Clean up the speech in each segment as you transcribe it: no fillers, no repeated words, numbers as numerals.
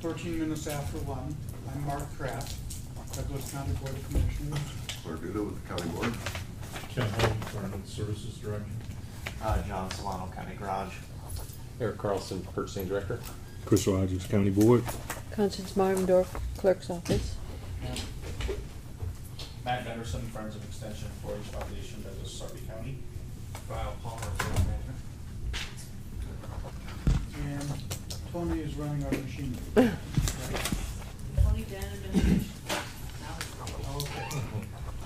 14 minutes after 1. I'm Mark Kraft, Douglas County Board of Commissioners. Mark Duda with the County Board. Ken Holm, Environmental Services Director. John Solano, County Garage. Eric Carlson, Purchasing Director. Chris Rogers, County Board. Constance Marmendorf, Clerk's Office. Matt Gunderson, Friends of Extension 4-H Foundation, Douglas, Sarpy County. Kyle Palmer, Field Management. And Tony is running our machinery. Tony Dan administration. Okay.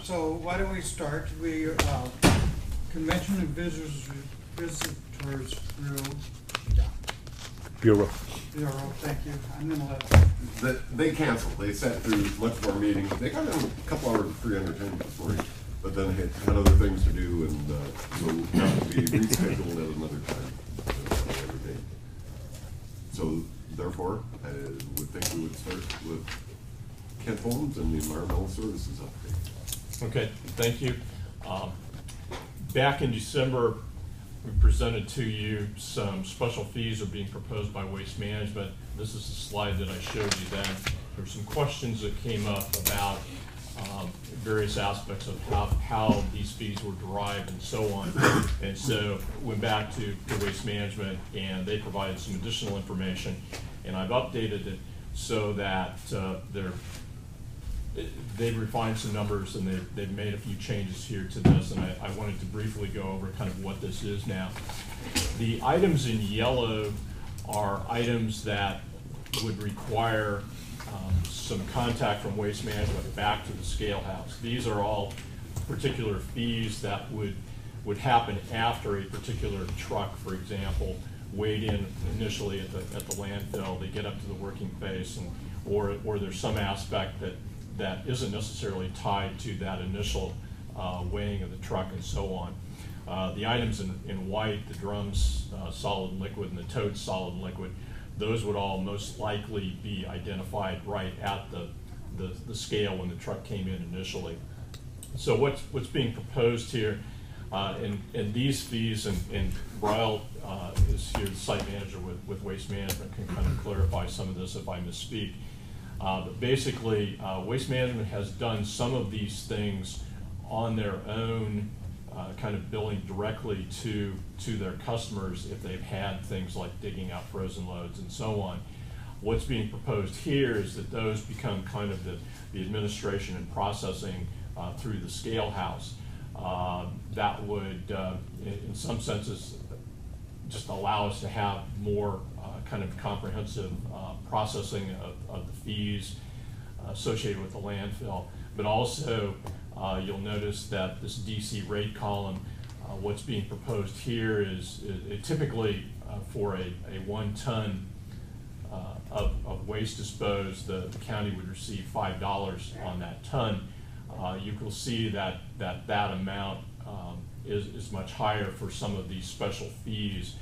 So why don't we start? We Convention and Visitors Bureau. Bureau, thank you. I'm going to let They canceled. They sat through much more meetings. They got in a couple hours free entertainment for you, but then had other things to do, and so that will be rescheduled at another time. Another date. So therefore, I would think we would start with Kent Holmes and the Environmental Services update. Okay, thank you. Back in December, we presented to you some special fees are being proposed by Waste Management. This is the slide that I showed you then. There were some questions that came up about various aspects of how these fees were derived and so on. And so went back to Waste Management, and they provided some additional information. And I've updated it so that they've refined some numbers, and they've made a few changes here to this, and I wanted to briefly go over kind of what this is now. The items in yellow are items that would require some contact from Waste Management back to the scale house. These are all particular fees that would happen after a particular truck, for example, weighed in initially at the landfill. They get up to the working phase, and or there's some aspect that isn't necessarily tied to that initial weighing of the truck and so on. The items in white, the drums, solid and liquid, and the totes, solid and liquid, those would all most likely be identified right at the scale when the truck came in initially. So what's being proposed here, and these fees, and Ryle is here, the site manager with Waste Management, can kind of clarify some of this if I misspeak. But basically, Waste Management has done some of these things on their own, kind of billing directly to their customers if they've had things like digging out frozen loads and so on. What's being proposed here is that those become kind of the administration and processing through the scale house. That would, in some senses, just allow us to have more kind of comprehensive processing of the fees associated with the landfill. But also, you'll notice that this DC rate column, what's being proposed here is typically for a 1 ton of waste disposed, the county would receive $5 on that ton. You will see that amount is much higher for some of these special fees,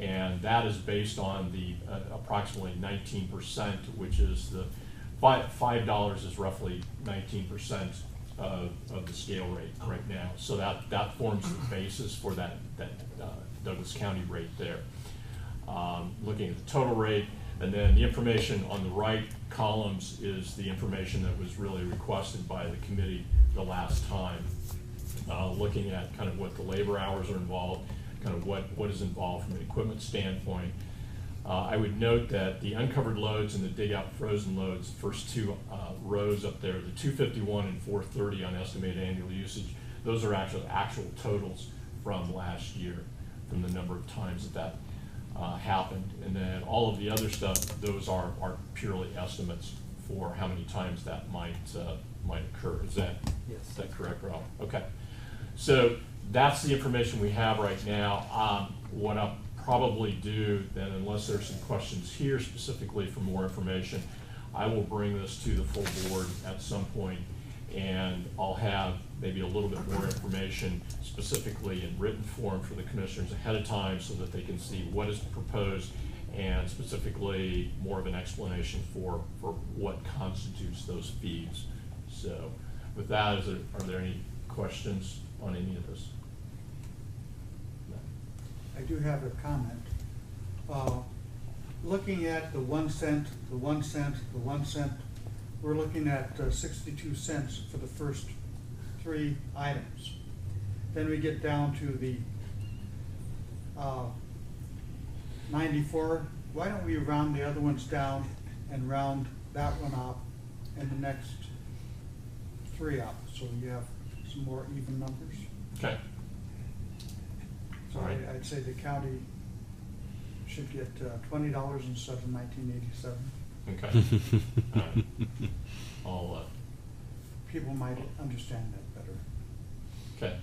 and that is based on the approximately 19%, which is the $5 is roughly 19% of the scale rate right now. So that forms the basis for that Douglas County rate there. Looking at the total rate, and then the information on the right columns is the information that was really requested by the committee the last time. Looking at kind of what the labor hours are involved, kind of what is involved from an equipment standpoint. I would note that the uncovered loads and the dig out frozen loads, first two rows up there, the 251 and 430 on estimated annual usage, those are actual totals from last year, from the number of times that happened. And then all of the other stuff, those are purely estimates for how many times that might occur. Is that correct, Rob? Okay. So that's the information we have right now. What I'll probably do then, unless there's some questions here specifically for more information, I will bring this to the full board at some point, and I'll have maybe a little bit more information specifically in written form for the commissioners ahead of time so that they can see what is proposed, and specifically more of an explanation for what constitutes those fees. So with that, are there any questions on any of this? I do have a comment. looking at the 1 cent, the 1 cent, the 1 cent, we're looking at 62 cents for the first 3 items. Then we get down to the 94. Why don't we round the other ones down and round that one up and the next 3 up, so you have some more even numbers? Okay. So All right. I'd say the county should get $20 instead of $19.87. Okay. All right. I'll, People might understand that better. okay.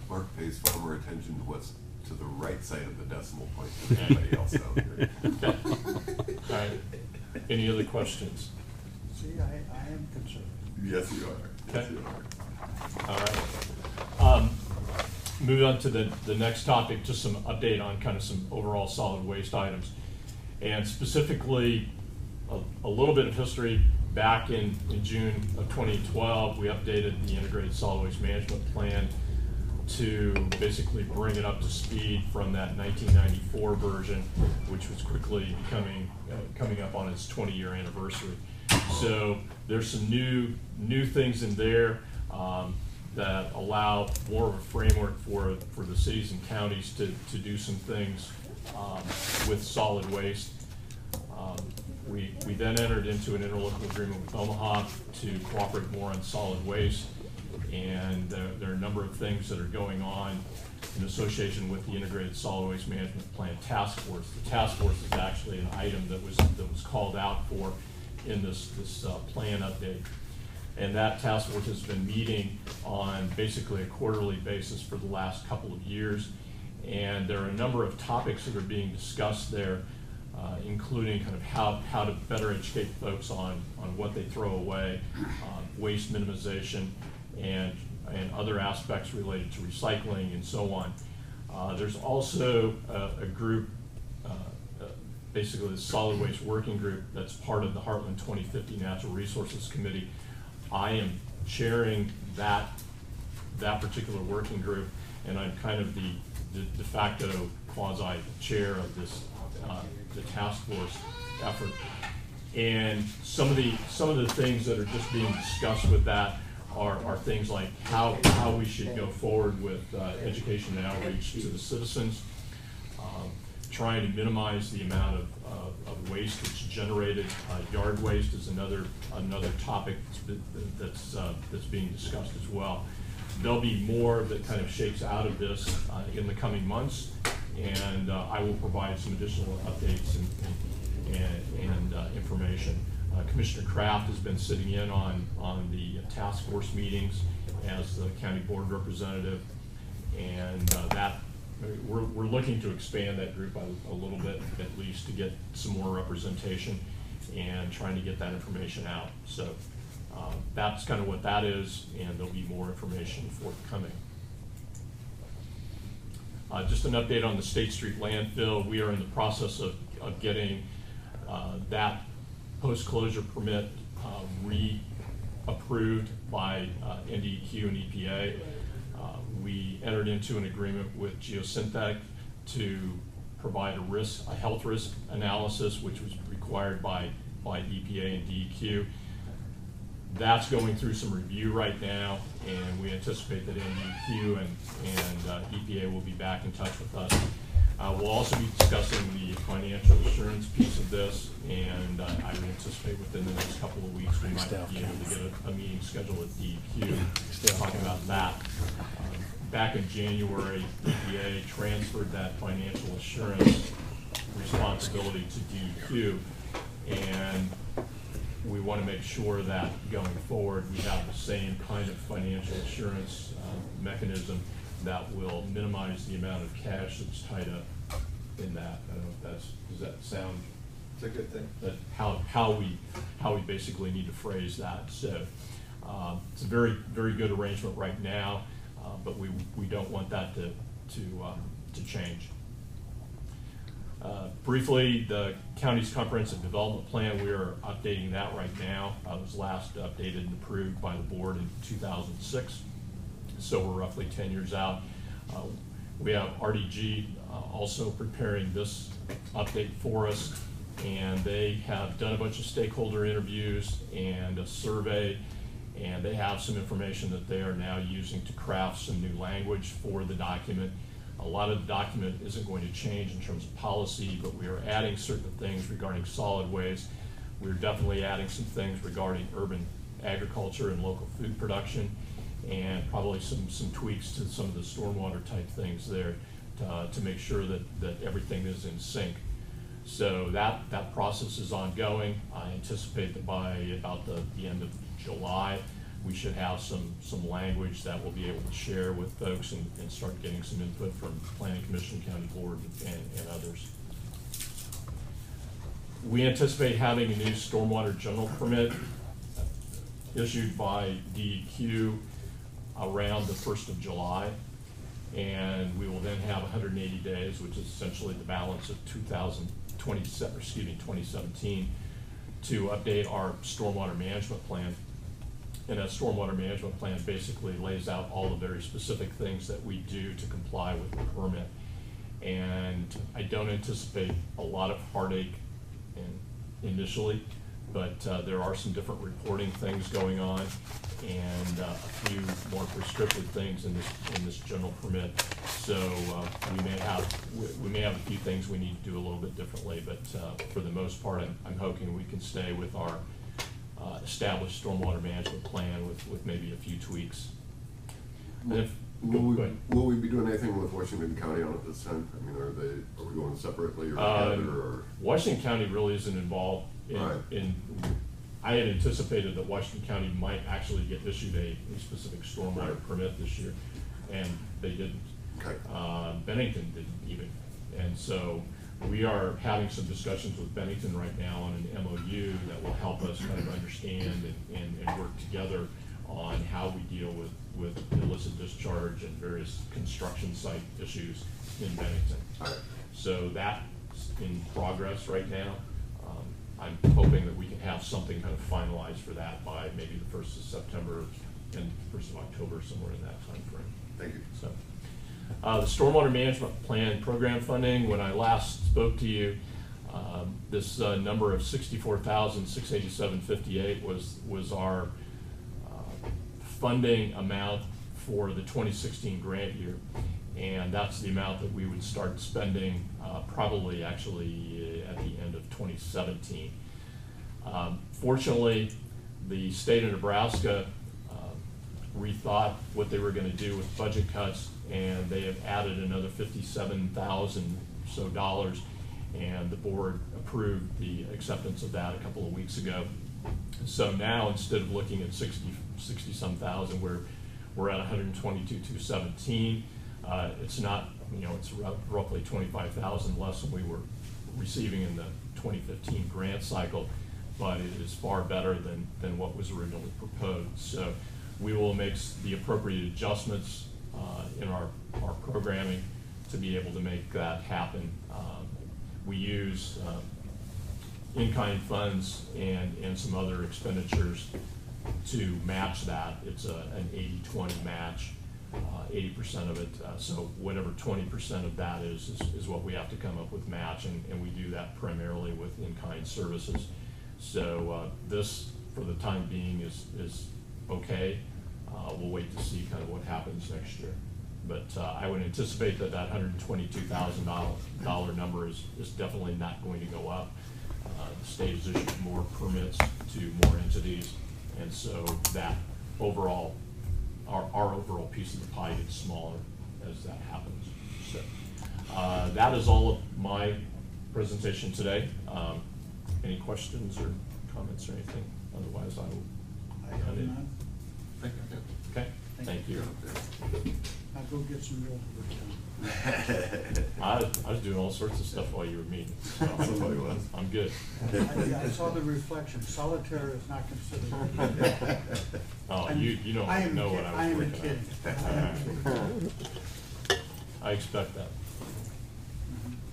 Mark pays far more attention to what's to the right side of the decimal point than anybody else out here. Okay. All right. Any other questions? See, I am conservative. Yes, you are. Yes, Okay. you are. All right. Moving on to the next topic, just some update on kind of some overall solid waste items. And specifically, a little bit of history. Back in June of 2012, we updated the Integrated Solid Waste Management Plan to basically bring it up to speed from that 1994 version, which was quickly coming up on its 20-year anniversary. So there's some new things in there that allow more of a framework for the cities and counties to do some things with solid waste. We then entered into an interlocal agreement with Omaha to cooperate more on solid waste, and there are a number of things that are going on in association with the Integrated Solid Waste Management Plan Task Force. The task force is actually an item that was called out for in this plan update. And that task force has been meeting on basically a quarterly basis for the last couple of years. And there are a number of topics that are being discussed there, including kind of how to better educate folks on what they throw away, waste minimization, and other aspects related to recycling and so on. There's also a group, basically the solid waste working group that's part of the Heartland 2050 Natural Resources Committee. I am chairing that particular working group, and I'm kind of the de facto quasi chair of this the task force effort. And some of the things that are just being discussed with that are things like how we should go forward with education and outreach to the citizens, trying to minimize the amount of waste that's generated. Yard waste is another topic that's being discussed as well. There'll be more that kind of shakes out of this in the coming months, and I will provide some additional updates and information. Commissioner Kraft has been sitting in on the task force meetings as the county board representative, and we're looking to expand that group a little bit, at least, to get some more representation and trying to get that information out. So that's kind of what that is, and there'll be more information forthcoming. Just an update on the State Street landfill. We are in the process of getting that post-closure permit re-approved by NDEQ and EPA. We entered into an agreement with Geosynthetic to provide a health risk analysis, which was required by EPA and DEQ. That's going through some review right now, and we anticipate that NDEQ and EPA will be back in touch with us. We'll also be discussing the financial assurance piece of this, and I would anticipate within the next couple of weeks we might be able to get a meeting scheduled with DEQ to talk about that. Back in January, EPA transferred that financial assurance responsibility to DEQ, and we want to make sure that going forward we have the same kind of financial assurance mechanism that will minimize the amount of cash that's tied up in that. I don't know if does that sound? It's a good thing. That how we basically need to phrase that. So it's a very good arrangement right now, but we don't want that to change. Briefly, the county's comprehensive development plan, we are updating that right now. It was last updated and approved by the board in 2006. So we're roughly 10 years out. We have RDG also preparing this update for us. And they have done a bunch of stakeholder interviews and a survey, and they have some information that they are now using to craft some new language for the document. A lot of the document isn't going to change in terms of policy, but we are adding certain things regarding solid waste. We're definitely adding some things regarding urban agriculture and local food production, and probably some tweaks to some of the stormwater type things there to make sure that everything is in sync. So that process is ongoing. I anticipate that by about the end of July, we should have some language that we'll be able to share with folks and start getting some input from Planning Commission, County Board, and others. We anticipate having a new stormwater general permit issued by DEQ around the 1st of July. And we will then have 180 days, which is essentially the balance of 2017, to update our stormwater management plan. And that stormwater management plan basically lays out all the very specific things that we do to comply with the permit. And I don't anticipate a lot of heartache initially, but there are some different reporting things going on, and a few more prescriptive things in this general permit. So we may have a few things we need to do a little bit differently, but for the most part, I'm hoping we can stay with our established stormwater management plan with maybe a few tweaks. And Will we be doing anything with Washington County on it this time? I mean, are we going separately or together? Or? Washington County really isn't involved in I had anticipated that Washington County might actually get issued a specific stormwater permit this year, and they didn't. Okay. Bennington didn't even. And so we are having some discussions with Bennington right now on an MOU that will help us kind of understand and work together on how we deal with illicit discharge and various construction site issues in Bennington. All right. So that's in progress right now. I'm hoping that we can have something kind of finalized for that by maybe the 1st of September and 1st of October, somewhere in that time frame. Thank you. So, the Stormwater Management Plan program funding, when I last spoke to you, this number of $64,687.58 was our funding amount for the 2016 grant year. And that's the amount that we would start spending probably actually at the end of 2017. Fortunately, the state of Nebraska rethought what they were going to do with budget cuts, and they have added another $57,000 or so, and the board approved the acceptance of that a couple of weeks ago. So now, instead of looking at 60-some thousand, we're at 122,217. It's not, it's roughly 25,000 less than we were receiving in the 2015 grant cycle, but it is far better than what was originally proposed. So we will make the appropriate adjustments in our programming to be able to make that happen. We use in-kind funds and some other expenditures to match that. It's an 80-20 match. 80% of it, so whatever 20% of that is what we have to come up with match, and we do that primarily with in-kind services. So this, for the time being, is okay. We'll wait to see kind of what happens next year. But I would anticipate that $122,000 number is definitely not going to go up. The state has issued more permits to more entities, and so that overall, our overall piece of the pie gets smaller as that happens. So that is all of my presentation today. Any questions or comments or anything? Otherwise, I will. I have none. Thank you. Okay. Thank you. I'll go get some real work I was doing all sorts of stuff while you were meeting. So Somebody was. I'm good. done. I saw the reflection. Solitaire is not considered. Oh, you don't know what I was working kidding. on. I expect that.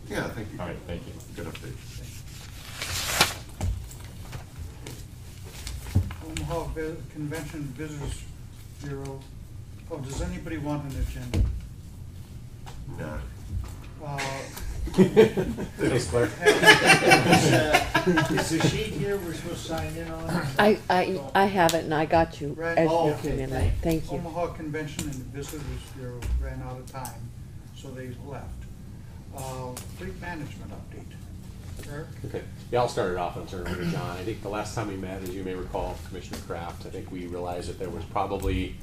Yeah, thank you. All right, thank you. Good update. Omaha Convention Visitors Bureau. Oh, does anybody want an agenda? Nah. Thanks, Claire. Is the sheet here we're supposed to sign in on? I have it and I got you Right. as Oh, you okay, came in late. Thank you. Omaha Convention and the Visitors Bureau ran out of time, so they left. Fleet management update. Eric? Okay, yeah, I'll start it off and turn it over to John. I think the last time we met, as you may recall, Commissioner Kraft, I think we realized that there was probably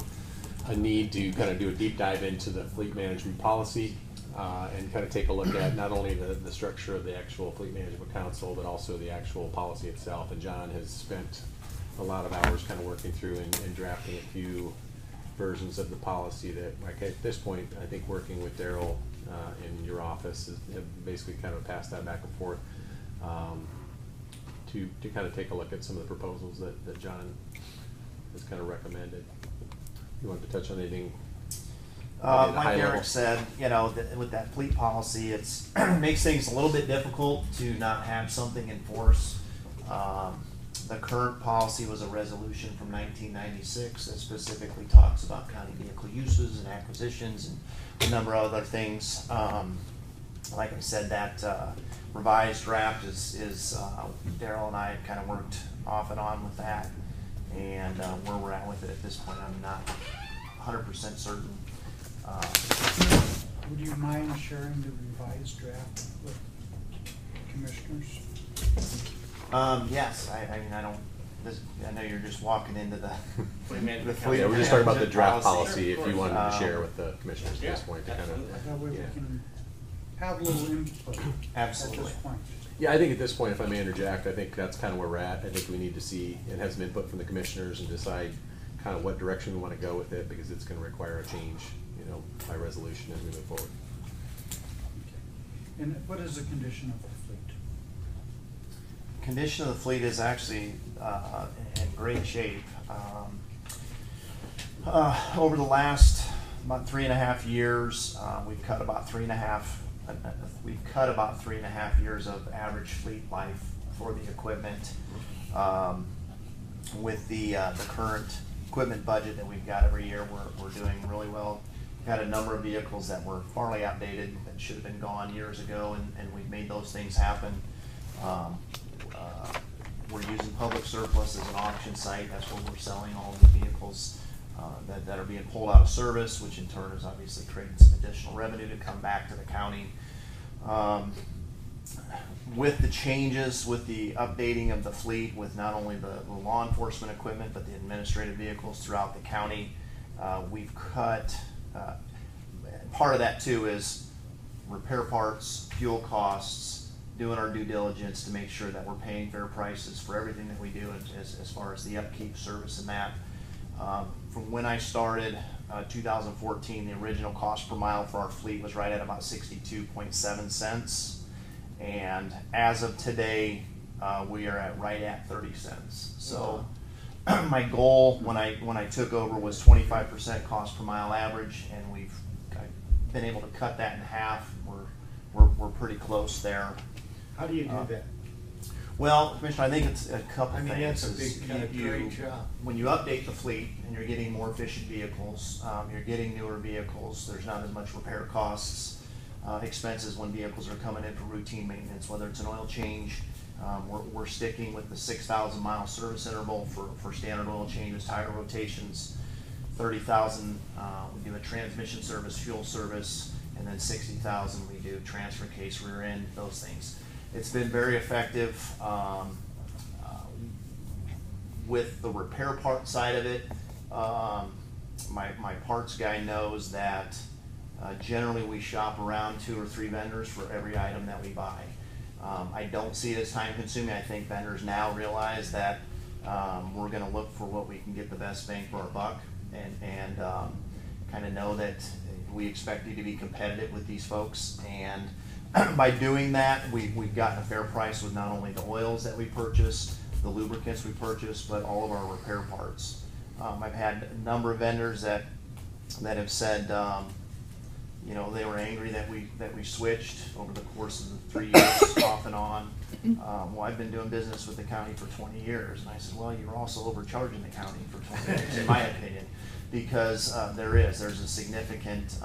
a need to kind of do a deep dive into the fleet management policy and kind of take a look at not only the structure of the actual Fleet Management Council, but also the actual policy itself. And John has spent a lot of hours kind of working through and drafting a few versions of the policy that, like at this point, I think working with Daryl in your office have basically kind of passed that back and forth to kind of take a look at some of the proposals that John has kind of recommended. You wanted to touch on anything? Maybe at a high Like level? Eric said, you know, with that fleet policy, it's makes things a little bit difficult to not have something in force. The current policy was a resolution from 1996 that specifically talks about county vehicle uses and acquisitions and a number of other things. Like I said, that revised draft is Daryl and I kind of worked off and on with that, and where we're at with it at this point, I'm not 100% certain. Would you mind sharing the revised draft with commissioners? Yes, I mean, I know you're just walking into the Fleet management the council. fleet Yeah, we're just talking about the management draft Sure, policy, of if you course. wanted to share with the commissioners at this Yeah, point to kind absolutely. of. That way we Yeah. can have a little input at Absolutely. this point. Yeah, I think at this point, if I may interject, I think that's kind of where we're at. I think we need to see and have some input from the commissioners and decide kind of what direction we want to go with it, because it's going to require a change, you know, by resolution as we move forward. And what is the condition of the fleet? Condition of the fleet is actually in great shape. Over the last about 3.5 years, we've cut about 3.5 years of average fleet life for the equipment. With the current equipment budget that we've got every year, we're doing really well. We've had a number of vehicles that were farly outdated that should have been gone years ago, and we've made those things happen. We're using public surplus as an auction site. That's where we're selling all of the vehicles that are being pulled out of service, which in turn is obviously creating some additional revenue to come back to the county. With the changes, with the updating of the fleet, with not only the law enforcement equipment, but the administrative vehicles throughout the county, we've cut, part of that too is repair parts, fuel costs, doing our due diligence to make sure that we're paying fair prices for everything that we do as far as the upkeep, service, and that. From when I started, 2014, the original cost per mile for our fleet was right at about 62.7 cents. And as of today, we are right at 30 cents. So my goal when I took over was 25% cost per mile average, and I've been able to cut that in half. We're pretty close there. How do you do that? Well, Commissioner, I think it's a couple I mean, things. that's a is big kind of great job. When you update the fleet and you're getting more efficient vehicles, you're getting newer vehicles, there's not as much repair costs, expenses when vehicles are coming in for routine maintenance, whether it's an oil change. We're sticking with the 6,000 mile service interval for standard oil changes, tire rotations, 30,000 we do a transmission service, fuel service, and then 60,000 we do transfer case, rear end, those things. It's been very effective. With the repair part side of it, my parts guy knows that generally we shop around 2 or 3 vendors for every item that we buy. I don't see it as time consuming. I think vendors now realize that we're going to look for what we can get the best bang for our buck, and kind of know that we expect you to be competitive with these folks. And by doing that, we've gotten a fair price with not only the oils that we purchase, the lubricants we purchase, but all of our repair parts. I've had a number of vendors that have said, You know, they were angry that we switched over the course of the 3 years off and on. Well, I've been doing business with the county for 20 years, and I said, well, you're also overcharging the county for 20 years, in my opinion, because there's a significant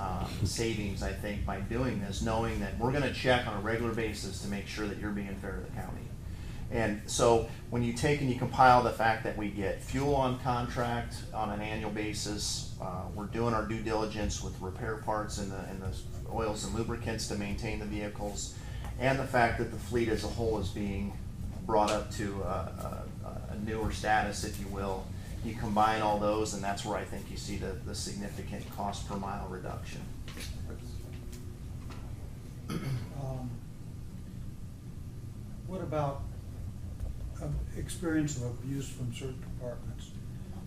savings, I think, by doing this, knowing that we're gonna check on a regular basis to make sure that you're being fair to the county. And so when you take and you compile the fact that we get fuel on contract on an annual basis, we're doing our due diligence with repair parts and the oils and lubricants to maintain the vehicles, and the fact that the fleet as a whole is being brought up to a newer status, if you will, you combine all those, and that's where I think you see the significant cost per mile reduction. What about experience of abuse from certain departments?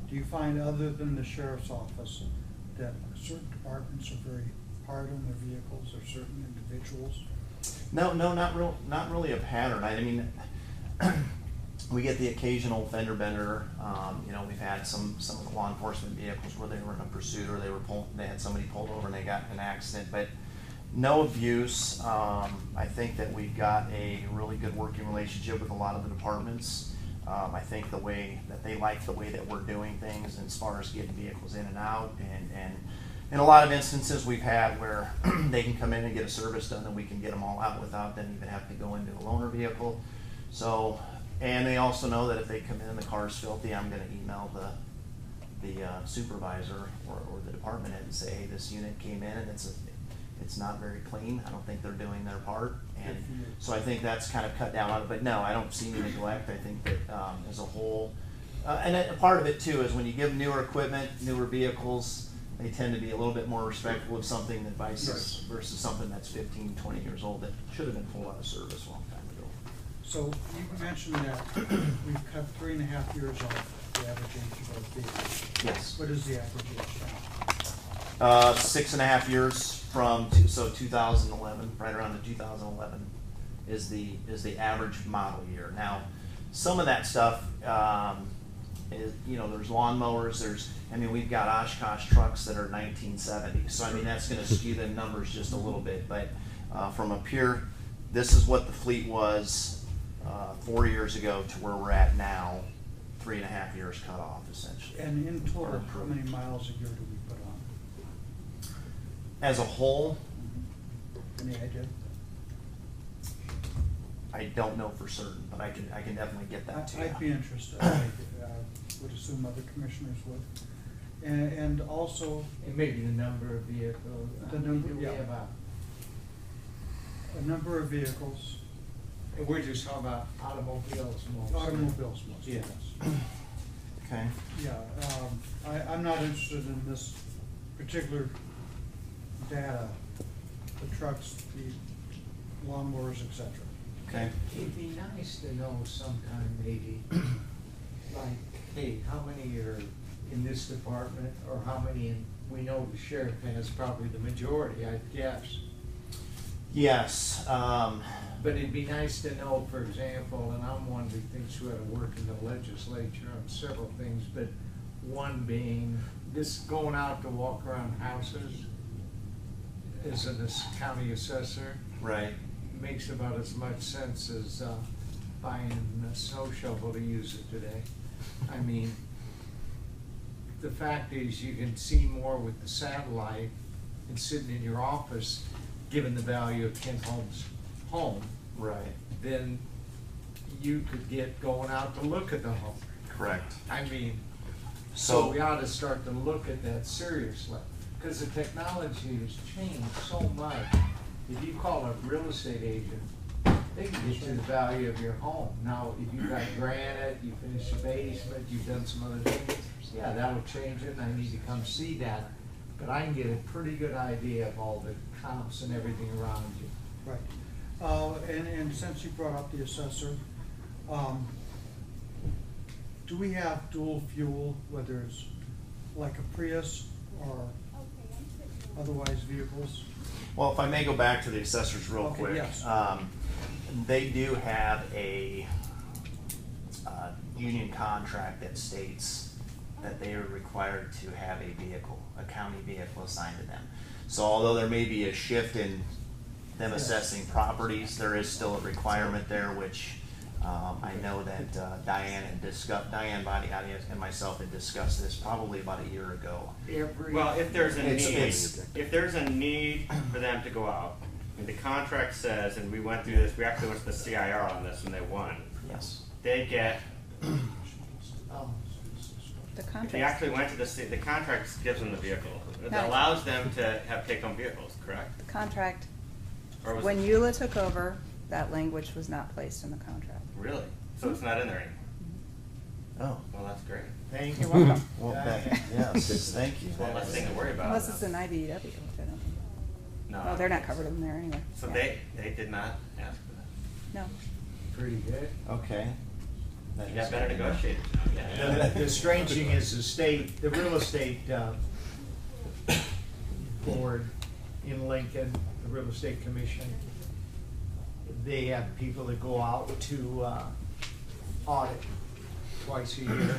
Do you find, other than the sheriff's office, that certain departments are very hard on their vehicles, or certain individuals? No, not really a pattern. I mean, we get the occasional fender bender. You know, we've had some of the law enforcement vehicles where they were in a pursuit, or they had somebody pulled over and they got in an accident, but no abuse. I think that we've got a really good working relationship with a lot of the departments. I think the way that they like the way that we're doing things as far as getting vehicles in and out, and in a lot of instances we've had where they can come in and get a service done and we can get them all out without them even having to go into a loaner vehicle. So, and they also know that if they come in and the car's filthy, I'm going to email the supervisor or the department head and say, hey, this unit came in and it's not very clean. I don't think they're doing their part. And so I think that's kind of cut down on it. But no, I don't see any neglect. I think that as a whole, and a part of it too is when you give newer equipment, newer vehicles, they tend to be a little bit more respectful of something that versus something that's 15, 20 years old that should have been pulled out of service a long time ago. So you mentioned that we've cut 3.5 years off the average age of our vehicles. Yes. What is the average age now? 6.5 years from 2011, right around the 2011 is the average model year. Now, some of that stuff is, you know, there's lawnmowers, we've got Oshkosh trucks that are 1970, so I mean that's going to skew the numbers just a little bit, but from a pure, this is what the fleet was 4 years ago to where we're at now, 3.5 years cut off essentially. And in total, how many miles a year do we put on? As a whole, Any idea? I don't know for certain, but I can definitely get that to you. I'd be interested. I would assume other commissioners would. And also, And maybe the number of vehicles. The number, Do we yeah. have a number of vehicles, and we're just talking about automobiles mostly. automobiles mostly, Yes. yes. Okay. Yeah, I'm not interested in this particular data, the trucks, the lawnmowers, et cetera. Okay. It'd be nice to know sometime maybe, like, hey, how many are in this department, or how many we know the sheriff has probably the majority, I guess. Yes. But it'd be nice to know, for example, and I'm one who thinks who had to work in the legislature on several things, but one being this going out to walk around houses as a county assessor Right. makes about as much sense as buying a snow shovel to use it today. I mean, the fact is you can see more with the satellite and sitting in your office, given the value of Ken Holmes' home, Right. than you could get going out to look at the home. Correct. I mean, So- so we ought to start to look at that seriously, because the technology has changed so much. If you call a real estate agent, they can get you the value of your home. Now, if you've got granite, you finished the basement, you've done some other things, yeah, that'll change it, and I need to come see that. But I can get a pretty good idea of all the comps and everything around you. Right. And since you brought up the assessor, do we have dual fuel, whether it's like a Prius or otherwise vehicles? Well, if I may go back to the assessors real Okay, quick. yes. They do have a union contract that states that they are required to have a vehicle, a county vehicle assigned to them. So although there may be a shift in them assessing properties, there is still a requirement there, which I know that Diane Bodiati and myself had discussed this probably about a year ago. Well, if there's a It's- if there's a need for them to go out, and the contract says, and we went through this, we actually went to the CIR on this and they won. Yes. They get, The if they contract. actually went to the contract gives them the vehicle. It No. allows them to have take-home vehicles, correct? The contract, Or was when it, Eula took over, that language was not placed in the contract. really? So it's not in there anymore? Oh, Well, that's great. Thank You're welcome. well, yes, thank you. One less thing to worry about. Unless it's an IBEW, which I don't think. No. Oh, they're not covered in there anyway. So Yeah. they did not ask for that. No. Pretty good. Okay. You got better negotiators now, yeah. The strange thing is the real estate board in Lincoln, the real estate commission, they have people that go out to audit twice a year.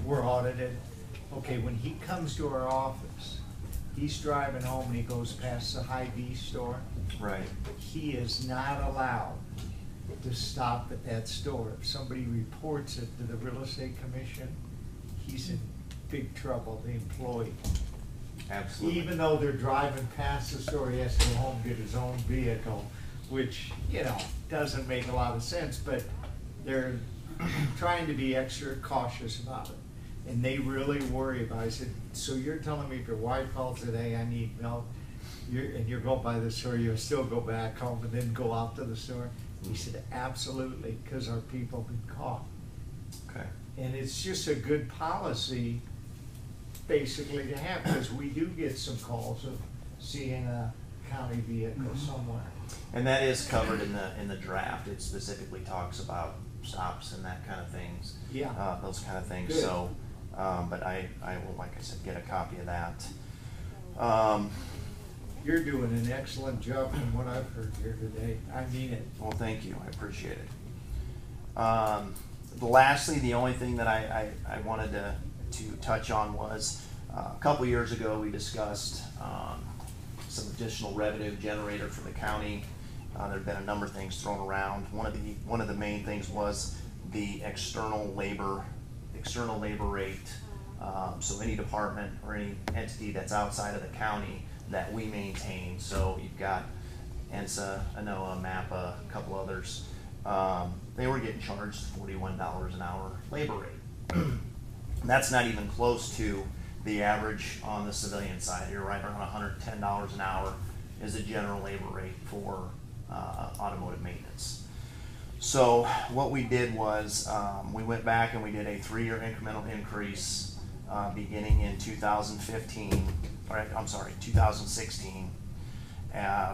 We're audited. Okay, when he comes to our office, he's driving home and he goes past the Hy-Vee store. Right. He is not allowed to stop at that store. If somebody reports it to the real estate commission, he's in big trouble, the employee. Absolutely. Even though they're driving past the store, he has to go home and get his own vehicle, which, you know, doesn't make a lot of sense, but they're trying to be extra cautious about it. And they really worry about it. I said, so you're telling me if your wife calls today, I need milk, and you're going by the store, you'll still go back home and then go out to the store? He said, absolutely, because our people have been caught. Okay. And it's just a good policy, basically, to have, because we do get some calls of seeing a county vehicle somewhere. And that is covered in the draft. It specifically talks about stops and that kind of things. Yeah. Those kind of things. Good. So, but I will, like I said, get a copy of that. You're doing an excellent job from what I've heard here today. I mean it. Well, thank you. I appreciate it. Lastly, the only thing that I wanted to touch on was a couple years ago we discussed some additional revenue generator for the county. There have been a number of things thrown around. One of the main things was the external labor rate. So any department or any entity that's outside of the county that we maintain. So you've got ENSA, ANOA, MAPA, a couple others. They were getting charged $41 an hour labor rate. That's not even close to the average on the civilian side. You're right around $110 an hour is the general labor rate for automotive maintenance. So what we did was we went back and we did a 3-year incremental increase beginning in 2016.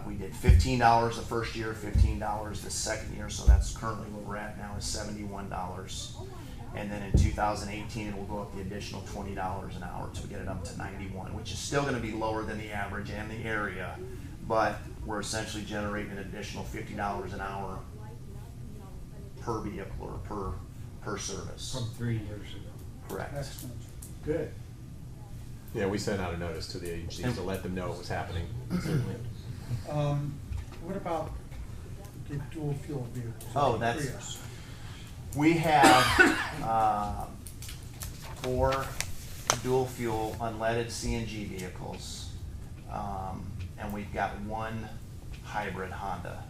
We did $15 the first year, $15 the second year, so that's currently where we're at now is $71. And then in 2018, it will go up the additional $20 an hour to get it up to 91, which is still going to be lower than the average and the area, but we're essentially generating an additional $50 an hour per vehicle or per service. From 3 years ago. Correct. Excellent. Good. Yeah, we sent out a notice to the agencies to let them know what was happening, certainly. What about the dual fuel vehicles? Oh, that's- Prius? We have 4 dual fuel unleaded CNG vehicles, and we've got 1 hybrid Honda.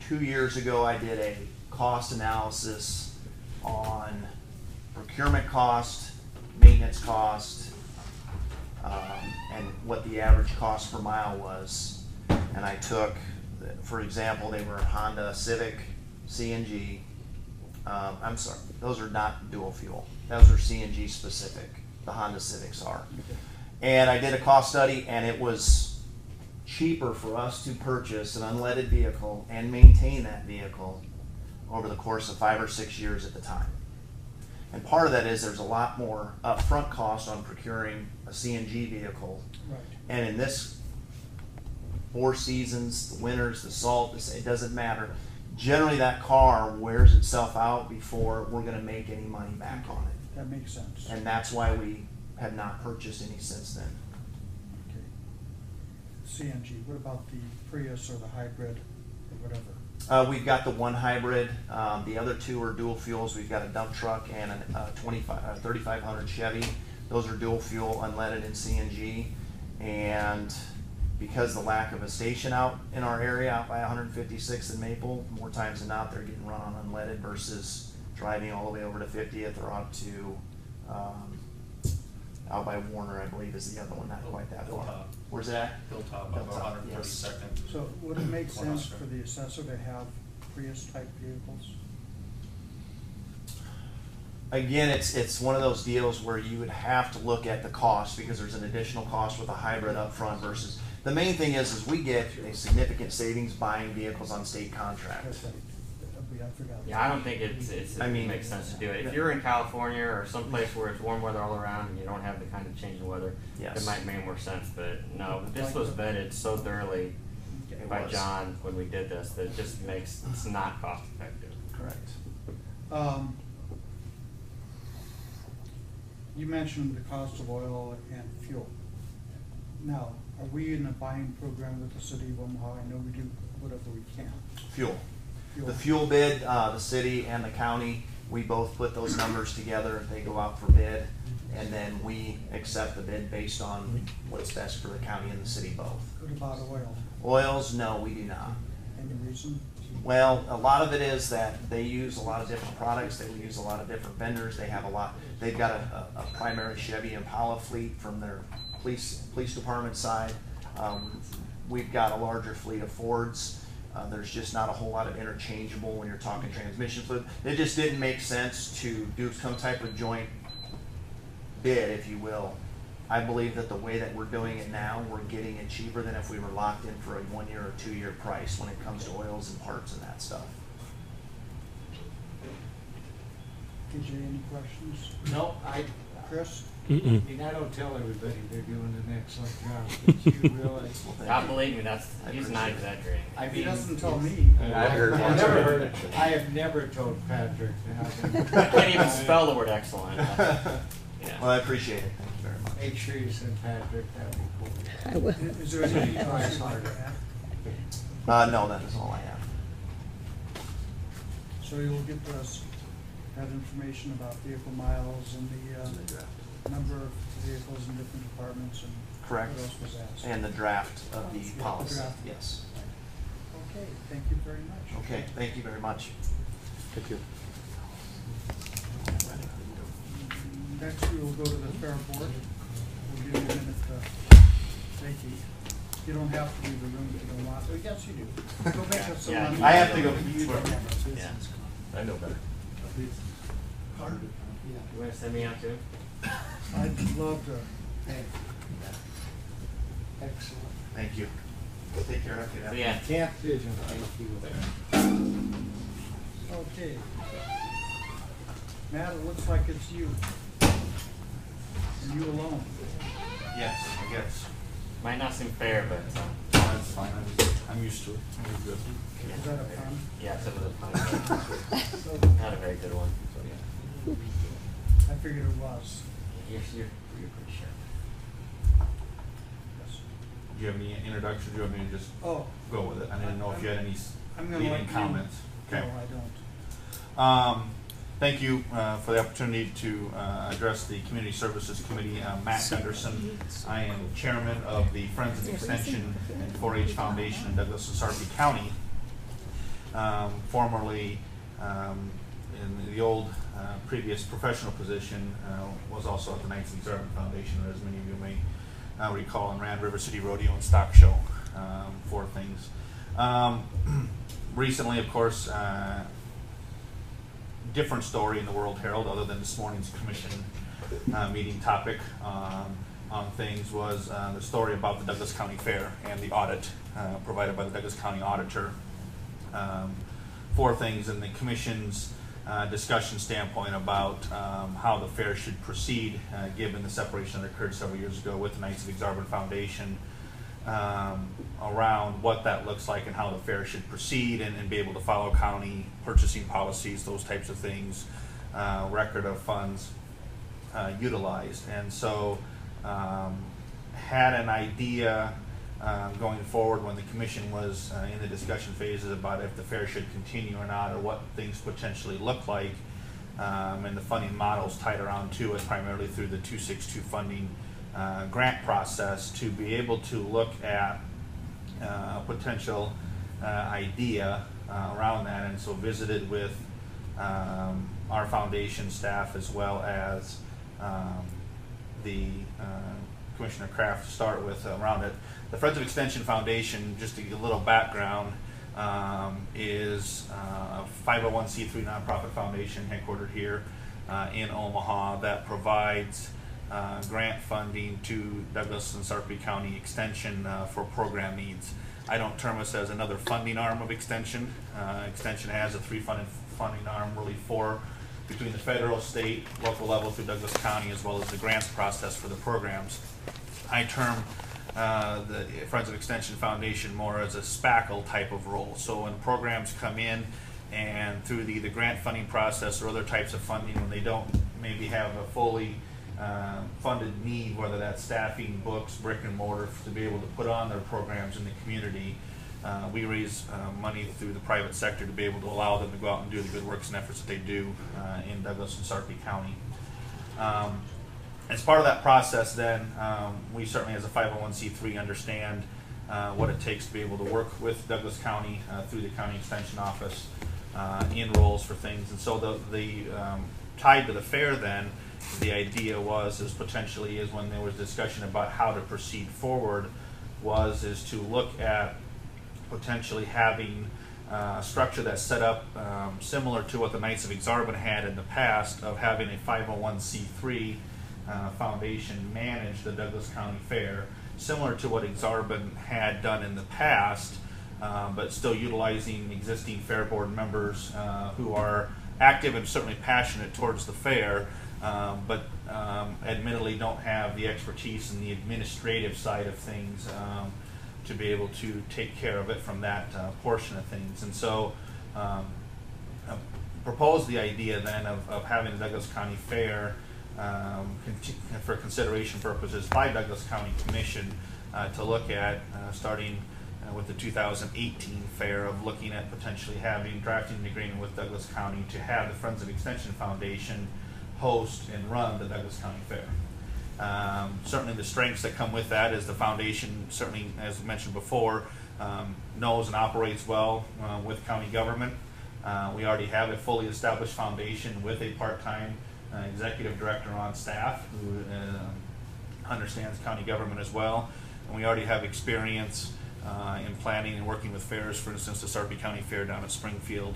2 years ago, I did a cost analysis on procurement cost, maintenance cost, and what the average cost per mile was. And I took, for example, they were Honda Civic, CNG. I'm sorry, those are not dual fuel. Those are CNG specific. The Honda Civics are. And I did a cost study, and it was cheaper for us to purchase an unleaded vehicle and maintain that vehicle over the course of 5 or 6 years at the time. And part of that is there's a lot more upfront cost on procuring a CNG vehicle. Right. And in this 4 seasons, the winters, the salt, it doesn't matter. Generally that car wears itself out before we're gonna make any money back on it. That makes sense. And that's why have not purchased any since then. Okay. CNG, what about the Prius or the hybrid or whatever? We've got the one hybrid. The other two are dual fuels. We've got a dump truck and a 3500 Chevy. Those are dual fuel, unleaded and CNG. And because the lack of a station out in our area, out by 156th and Maple, more times than not, they're getting run on unleaded versus driving all the way over to 50th or out to out by Warner, I believe, is the other one, not quite that far. Hilltop. Where's that? Hilltop on Hilltop, 132nd. So would it make sense Nebraska. for the assessor to have Prius-type vehicles? Again, it's one of those deals where you would have to look at the cost, because there's an additional cost with a hybrid up front versus, the main thing is we get a significant savings buying vehicles on state contract. That's right. I forgot. Yeah, I don't think it I mean- makes sense to do it. If you're in California or someplace where it's warm weather all around and you don't have the kind of change in weather, Yes. it might make more sense. But no, this was vetted so thoroughly It by was. John when we did this that it just makes it's not cost effective. Correct. You mentioned the cost of oil and fuel. Now, are we in a buying program with the city of Omaha? I know we do whatever we can. Fuel. Fuel. The fuel bid, the city and the county, we both put those numbers together. They go out for bid, and then we accept the bid based on what's best for the county and the city both. What about oil? Oils, no, we do not. Any reason? Well, a lot of it is that they use a lot of different products, they use a lot of different vendors, they've got a primary Chevy Impala fleet from their police department side. We've got a larger fleet of Fords. There's just not a whole lot of interchangeable when you're talking transmission fluid. It just didn't make sense to do some type of joint bid, if you will. I believe that the way that we're doing it now, we're getting it cheaper than if we were locked in for a 1 year or 2 year price when it comes to oils and parts and that stuff. KJ, any questions? No, Chris? I mean, I don't tell everybody they're doing an excellent job, but you really, God, believe me, he's not exaggerating. I mean. He doesn't tell me. I've heard I've one. never heard it. I have never told Patrick that. I can't even spell the word excellent. Yeah. Well, I appreciate it, thank you very much. Make sure you send Patrick that report. I will. Is there anything else you'd like to add? No, that is all I have. So you'll get us that information about vehicle miles and the number of vehicles in different departments and Correct. what else was asked. And the draft of the Yeah, policy, draft. yes. Okay, thank you very much. Okay, thank you very much. Thank you. Next, we will go to the fair board. We'll give you a minute to vacate. You don't have to leave the room if you don't want to. Yes, you do. Go make us some Yeah. money. I have to go. You don't have to. Yeah. I know better. You want to send me out too? I'd love to. Excellent. Thank you. Take care of you. Yeah. Camp Vision, thank you. Okay. Matt, it looks like it's you. And you alone. Yes, I guess. Might not seem fair, but That's fine, I'm used to it. I'm good. Is that a fun? yeah, it's a little funny. So, Not a very good one. I figured it was. You're pretty sure. Yes. Do you have any introduction? Do you want me to just Oh. go with it? I didn't know if you had any I'm gonna let leading you- comments. No, Okay. I don't. Thank you for the opportunity to address the Community Services Committee. Matt Gunderson. I am chairman of the Friends of Extension and 4-H Foundation in Douglas and Sarpy County. Formerly, in the old previous professional position, was also at the Knights of the Exarban Foundation, as many of you may recall, and ran River City Rodeo and Stock Show for things. Recently, of course, different story in the World Herald, other than this morning's commission meeting topic on things, was the story about the Douglas County Fair and the audit provided by the Douglas County Auditor for things in the commission's discussion standpoint about how the fair should proceed, given the separation that occurred several years ago with the Knights of the Exarban Foundation, around what that looks like and how the fair should proceed and be able to follow county purchasing policies, those types of things, record of funds. utilized. And so had an idea going forward when the commission was in the discussion phases about if the fair should continue or not, or what things potentially look like. And the funding models tied around to it primarily through the 262 funding grant process to be able to look at a potential idea around that. And so visited with our foundation staff as well as the Commissioner Kraft to start with around it. The Friends of Extension Foundation, just to give a little background, is a 501c3 nonprofit foundation headquartered here in Omaha that provides grant funding to Douglas and Sarpy County Extension for program needs. I don't term us as another funding arm of Extension. Extension has a funding arm, really four, between the federal, state, local level through Douglas County, as well as the grants process for the programs. I term the Friends of Extension Foundation more as a spackle type of role. So when programs come in and through the grant funding process or other types of funding, when they don't maybe have a fully funded need, whether that's staffing, books, brick and mortar, to be able to put on their programs in the community, we raise money through the private sector to be able to allow them to go out and do the good works and efforts that they do in Douglas and Sarpy County. As part of that process then, we certainly as a 501c3 understand what it takes to be able to work with Douglas County through the County Extension Office in roles for things. And so the tied to the fair then, the idea is potentially when there was discussion about how to proceed forward is to look at potentially having a structure that's set up similar to what the Knights of Exarban had in the past, of having a 501c3 foundation manage the Douglas County Fair, similar to what Exarban had done in the past, but still utilizing existing fair board members who are active and certainly passionate towards the fair, but admittedly don't have the expertise in the administrative side of things to be able to take care of it from that portion of things. And so proposed the idea then of having the Douglas County Fair for consideration purposes by Douglas County Commission to look at starting with the 2018 fair, of looking at potentially drafting an agreement with Douglas County to have the Friends of Extension Foundation host and run the Douglas County Fair. Certainly the strengths that come with that is the foundation, certainly as mentioned before, knows and operates well with county government. We already have a fully established foundation with a part-time executive director on staff who understands county government as well. And we already have experience in planning and working with fairs, for instance, the Sarpy County Fair down at Springfield,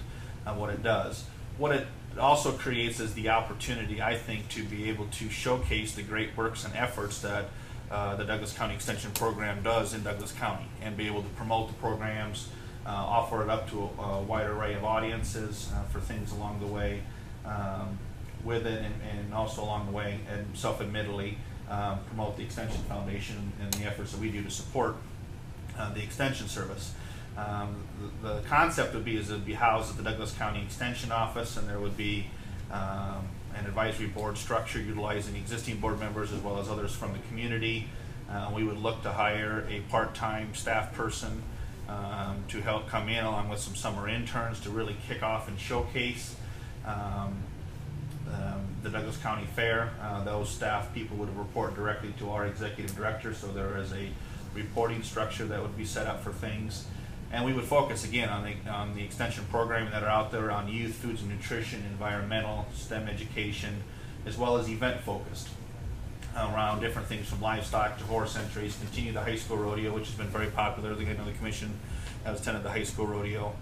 what it does. What it also creates is the opportunity, I think, to be able to showcase the great works and efforts that the Douglas County Extension Program does in Douglas County, and be able to promote the programs, offer it up to a wide array of audiences for things along the way with it, and also along the way, and self-admittedly, promote the Extension Foundation and the efforts that we do to support the Extension Service. The concept would be it would be housed at the Douglas County Extension Office, and there would be an advisory board structure utilizing existing board members as well as others from the community. We would look to hire a part-time staff person to help come in along with some summer interns to really kick off and showcase the Douglas County Fair. Those staff people would report directly to our executive director, so there is a reporting structure that would be set up for things. And we would focus again on the extension programming that are out there on youth, foods and nutrition, environmental, STEM education, as well as event focused around different things from livestock to horse entries. Continue the high school rodeo, which has been very popular. I think I know the commission has attended the high school rodeo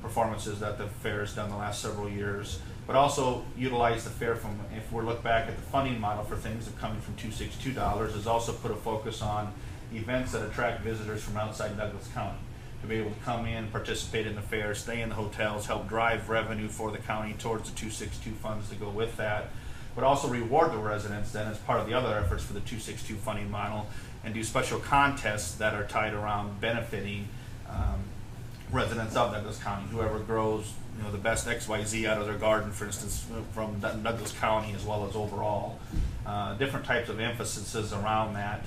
performances that the fair has done the last several years. But also utilize the fair from, if we look back at the funding model for things that coming from $262, is also put a focus on events that attract visitors from outside Douglas County to be able to come in, participate in the fair, stay in the hotels, help drive revenue for the county towards the 262 funds to go with that, but also reward the residents then as part of the other efforts for the 262 funding model, and do special contests that are tied around benefiting residents of Douglas County. Whoever grows the best XYZ out of their garden, for instance, from Douglas County as well as overall. Different types of emphases around that.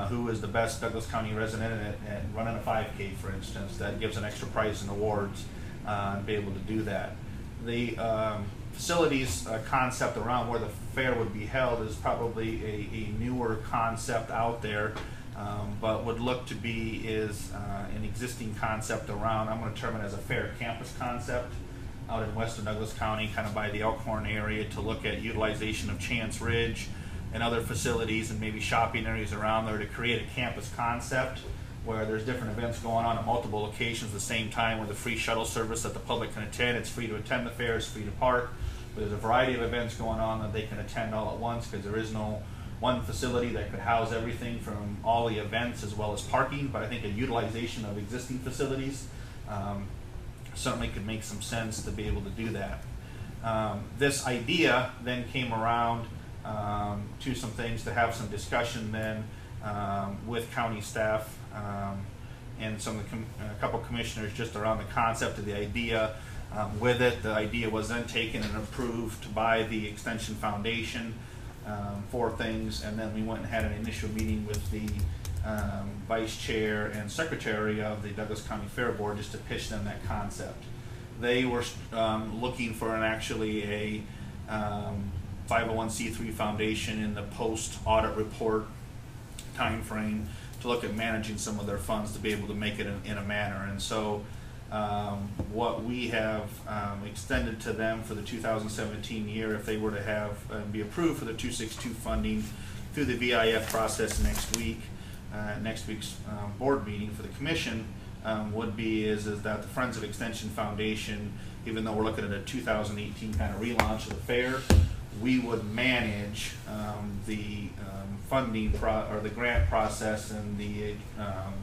Who is the best Douglas County resident at running a 5K, for instance, that gives an extra prize and awards, and be able to do that. The facilities concept around where the fair would be held is probably a newer concept out there, but would look to be is an existing concept around, I'm going to term it as a fair campus concept out in western Douglas County, kind of by the Elkhorn area, to look at utilization of Chance Ridge and other facilities and maybe shopping areas around there to create a campus concept where there's different events going on at multiple locations at the same time with a free shuttle service that the public can attend. It's free to attend the fair, it's free to park, but there's a variety of events going on that they can attend all at once because there is no one facility that could house everything from all the events as well as parking. But I think a utilization of existing facilities certainly could make some sense to be able to do that. This idea then came around to some things to have some discussion then with county staff and a couple commissioners just around the concept of the idea. With it, the idea was then taken and approved by the Extension Foundation for things, and then we went and had an initial meeting with the vice chair and secretary of the Douglas County Fair Board just to pitch them that concept. They were looking for actually a 501c3 foundation in the post-audit report time frame to look at managing some of their funds to be able to make it in a manner. And so what we have extended to them for the 2017 year, if they were to have be approved for the 262 funding through the VIF process next week's board meeting for the commission, would be is that the Friends of Extension Foundation, even though we're looking at a 2018 kind of relaunch of the fair, we would manage the funding or the grant process and the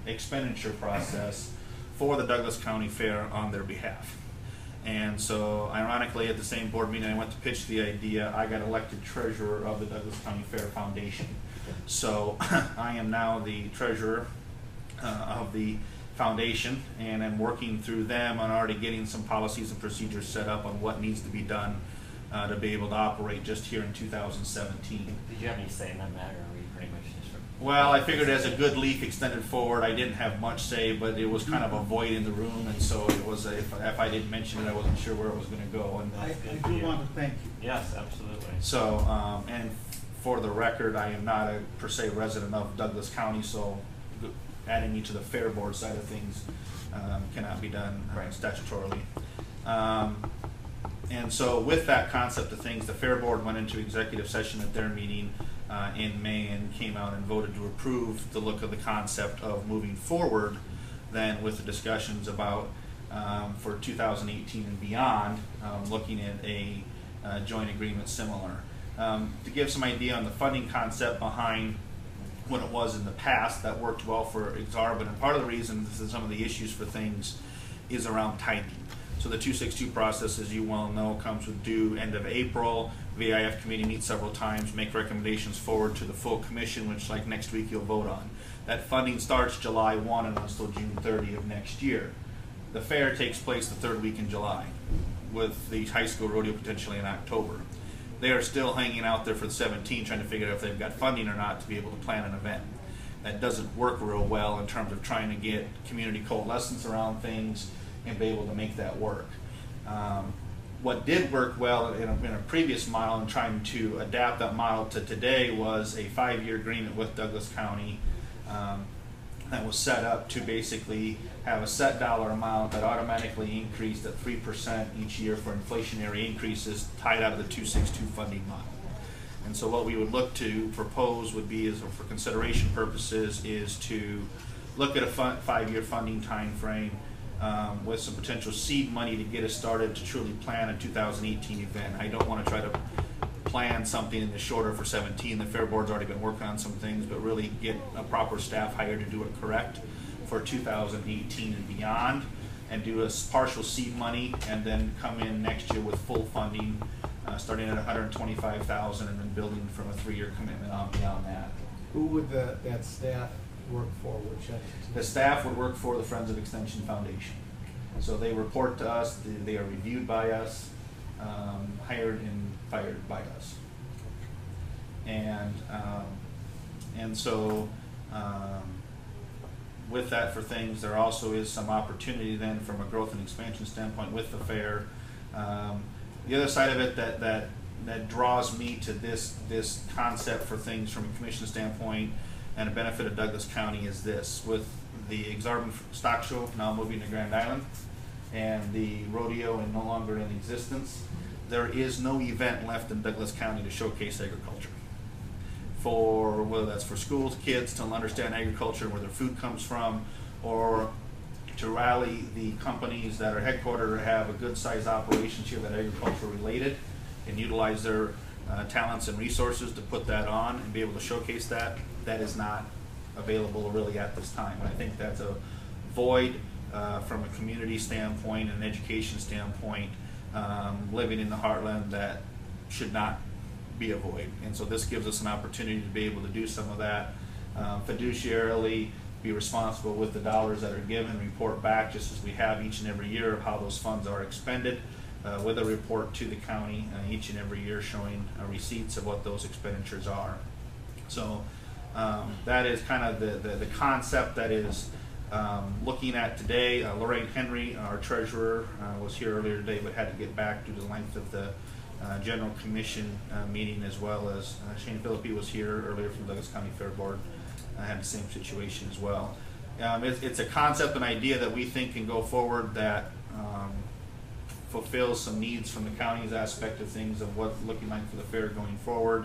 expenditure process for the Douglas County Fair on their behalf. And so, ironically, at the same board meeting I went to pitch the idea, I got elected treasurer of the Douglas County Fair Foundation. So I am now the treasurer of the foundation, and I'm working through them on already getting some policies and procedures set up on what needs to be done to be able to operate just here in 2017. Did you have any say in that matter, or were you pretty much just... Well, I figured as a good leaf extended forward, I didn't have much say, but it was kind of a void in the room, and so it was if I didn't mention it, I wasn't sure where it was going to go. And I do want to thank you. Yes, absolutely. so, and for the record, I am not a per se resident of Douglas County, so adding me to the fair board side of things cannot be done statutorily. And so with that concept of things, the fair board went into executive session at their meeting in May and came out and voted to approve the look of the concept of moving forward then with the discussions about for 2018 and beyond, looking at a joint agreement similar. To give some idea on the funding concept behind when it was in the past, that worked well for Exarban, and part of the reason this is some of the issues for things is around timing. So the 262 process, as you well know, comes with due end of April. VIF committee meets several times, make recommendations forward to the full commission, which like next week you'll vote on. That funding starts July 1 and runs till June 30 of next year. The fair takes place the third week in July, with the high school rodeo potentially in October. They are still hanging out there for the 17, trying to figure out if they've got funding or not to be able to plan an event. That doesn't work real well in terms of trying to get community coalescence around things and be able to make that work. What did work well in a previous model and trying to adapt that model to today was a 5-year agreement with Douglas County that was set up to basically have a set dollar amount that automatically increased at 3% each year for inflationary increases tied out of the 262 funding model. And so what we would look to propose would be, is for consideration purposes, is to look at a 5-year funding time frame with some potential seed money to get us started to truly plan a 2018 event. I don't want to try to plan something in the shorter for 17. The fair board's already been working on some things, but really get a proper staff hired to do it correct for 2018 and beyond, and do a partial seed money, and then come in next year with full funding, starting at $125,000 and then building from a 3-year commitment on beyond that. Who would that staff work for? Which entity? The staff would work for the Friends of Extension Foundation. So they report to us, they are reviewed by us, hired and fired by us. And so with that for things, there also is some opportunity then from a growth and expansion standpoint with the fair. The other side of it that draws me to this concept for things from a commission standpoint and a benefit of Douglas County is this: with the exorbitant stock show now moving to Grand Island and the rodeo and no longer in existence, there is no event left in Douglas County to showcase agriculture. For whether that's for schools, kids to understand agriculture, where their food comes from, or to rally the companies that are headquartered or have a good sized operations here that are agriculture related and utilize their talents and resources to put that on and be able to showcase that. That is not available really at this time. And I think that's a void from a community standpoint and an education standpoint, living in the heartland, that should not be a void. And so this gives us an opportunity to be able to do some of that, fiduciarily be responsible with the dollars that are given, report back just as we have each and every year of how those funds are expended, with a report to the county each and every year showing receipts of what those expenditures are. So that is kind of the concept that is looking at today. Lorraine Henry, our treasurer, was here earlier today but had to get back due to the length of the General Commission meeting, as well as Shane Philippi was here earlier from Douglas County Fair Board. I had the same situation as well. It's a concept, an idea that we think can go forward that fulfills some needs from the county's aspect of things of what's looking like for the fair going forward.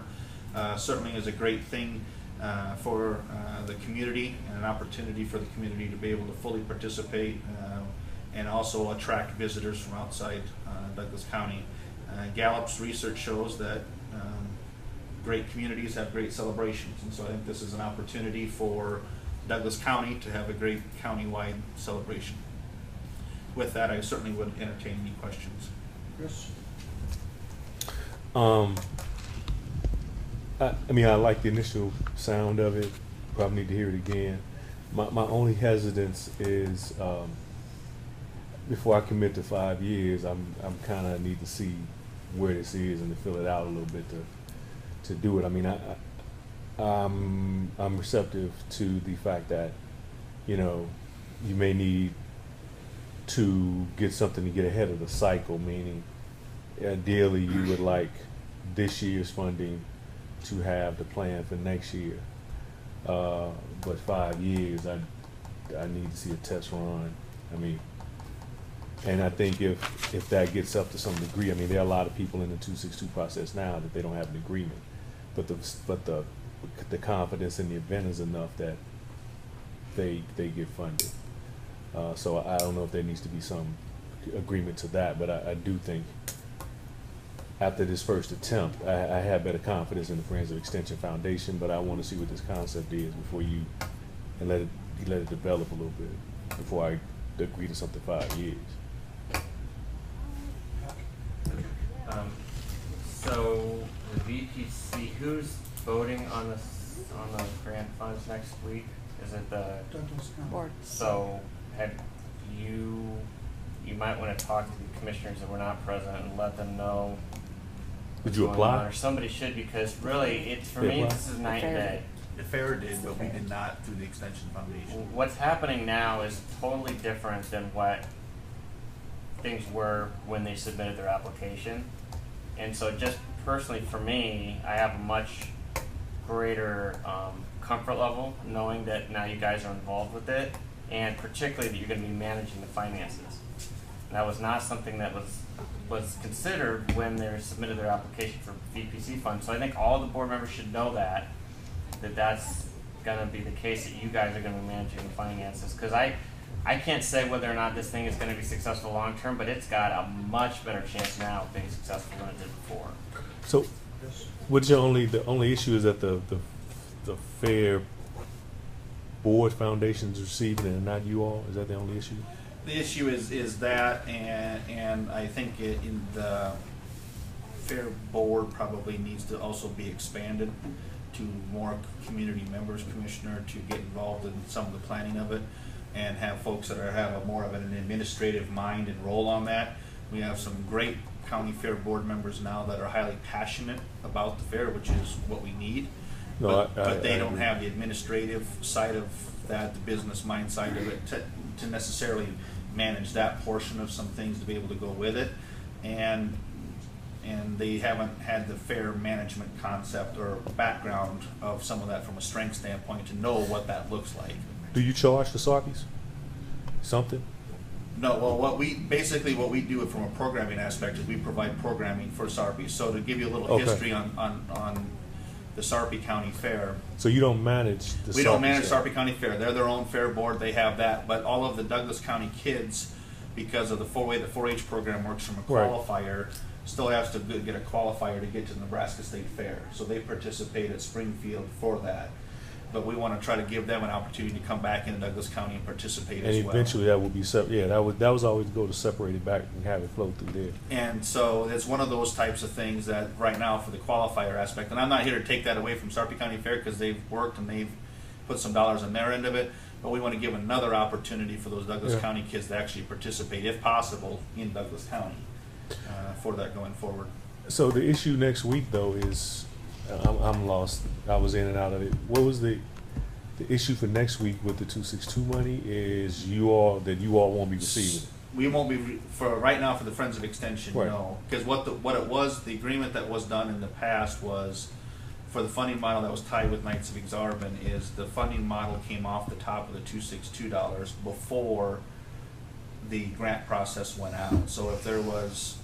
Certainly is a great thing for the community and an opportunity for the community to be able to fully participate and also attract visitors from outside Douglas County. Gallup's research shows that great communities have great celebrations, and so I think this is an opportunity for Douglas County to have a great county-wide celebration. With that, I certainly would entertain any questions. Chris? I mean, I like the initial sound of it. Probably need to hear it again. My only hesitance is before I commit to 5 years, I'm kind of need to see where this is and to fill it out a little bit to do it. I mean, I'm receptive to the fact that, you know, you may need to get something to get ahead of the cycle, meaning ideally you would like this year's funding to have the plan for next year. But 5 years, I need to see a test run. I mean, and I think if that gets up to some degree, I mean, there are a lot of people in the 262 process now that they don't have an agreement, but the confidence in the event is enough that they get funded. So I don't know if there needs to be some agreement to that, but I do think after this first attempt, I have better confidence in the Friends of Extension Foundation, but I want to see what this concept is before you let it develop a little bit before I agree to something 5 years. So the VPC, who's voting on the grant funds next week? Is it the Douglas County. Board. So have you might want to talk to the commissioners that were not present and let them know. Did you what's going on, apply? or somebody should, because really, it's for They me, apply? this is night and fair day. The fair did, but we did not through the Extension Foundation. What's happening now is totally different than what things were when they submitted their application. And so just personally for me, I have a much greater comfort level knowing that now you guys are involved with it, and particularly that you're going to be managing the finances. And that was not something that was considered when they submitted their application for VPC funds. So I think all the board members should know that's going to be the case, that you guys are going to be managing the finances. Because I can't say whether or not this thing is going to be successful long term, but it's got a much better chance now of being successful than it did before. So, what's the only issue is that the fair board foundation's receiving it and not you all? Is that the only issue? The issue is that, and I think in the fair board probably needs to also be expanded to more community members, Commissioner, to get involved in some of the planning of it. and have folks that have a more of an administrative mind and role on that. We have some great county fair board members now that are highly passionate about the fair, which is what we need. No, But they I don't agree. have the administrative side of that, the business mind side of it, to necessarily manage that portion of some things to be able to go with it. And they haven't had the fair management concept or background of some of that from a strength standpoint to know what that looks like. Do you charge the Sarpies? Something? No, well, what we do it from a programming aspect is we provide programming for Sarpy. So to give you a little Okay. history on the Sarpy County Fair, So you don't manage the we don't Sarpies manage then? Sarpy County Fair. They're their own fair board. They have that. But all of the Douglas County kids, because of the way the 4-H program works from a Right. qualifier, still has to get a qualifier to get to the Nebraska State Fair. So they participate at Springfield for that. But we want to try to give them an opportunity to come back into Douglas County and participate And as well. eventually that would be yeah, that was always go to separate it back and have it flow through there. And so it's one of those types of things that right now for the qualifier aspect, and I'm not here to take that away from Sarpy County Fair because they've worked and they've put some dollars on their end of it, but we want to give another opportunity for those Douglas Yeah. County kids to actually participate, if possible, in Douglas County for that going forward. So the issue next week though is, I'm lost. I was in and out of it. What was the issue for next week with the 262 money is you all won't be receiving it. We won't be, for right now, for the Friends of Extension, Right. no. Because what it was, the agreement that was done in the past was, for the funding model that was tied with Knights of Exarban, is the funding model came off the top of the $262 before the grant process went out. So if there was,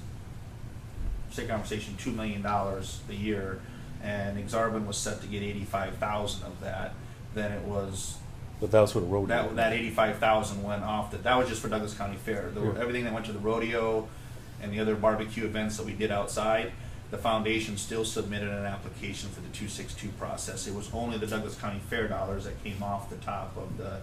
say conversation, $2 million a year, and Exarban was set to get 85,000 of that, then it was, But that was for the road. that 85,000 went off. That was just for Douglas County Fair. Yeah. Everything that went to the rodeo and the other barbecue events that we did outside, the foundation still submitted an application for the 262 process. It was only the Douglas County Fair dollars that came off the top of the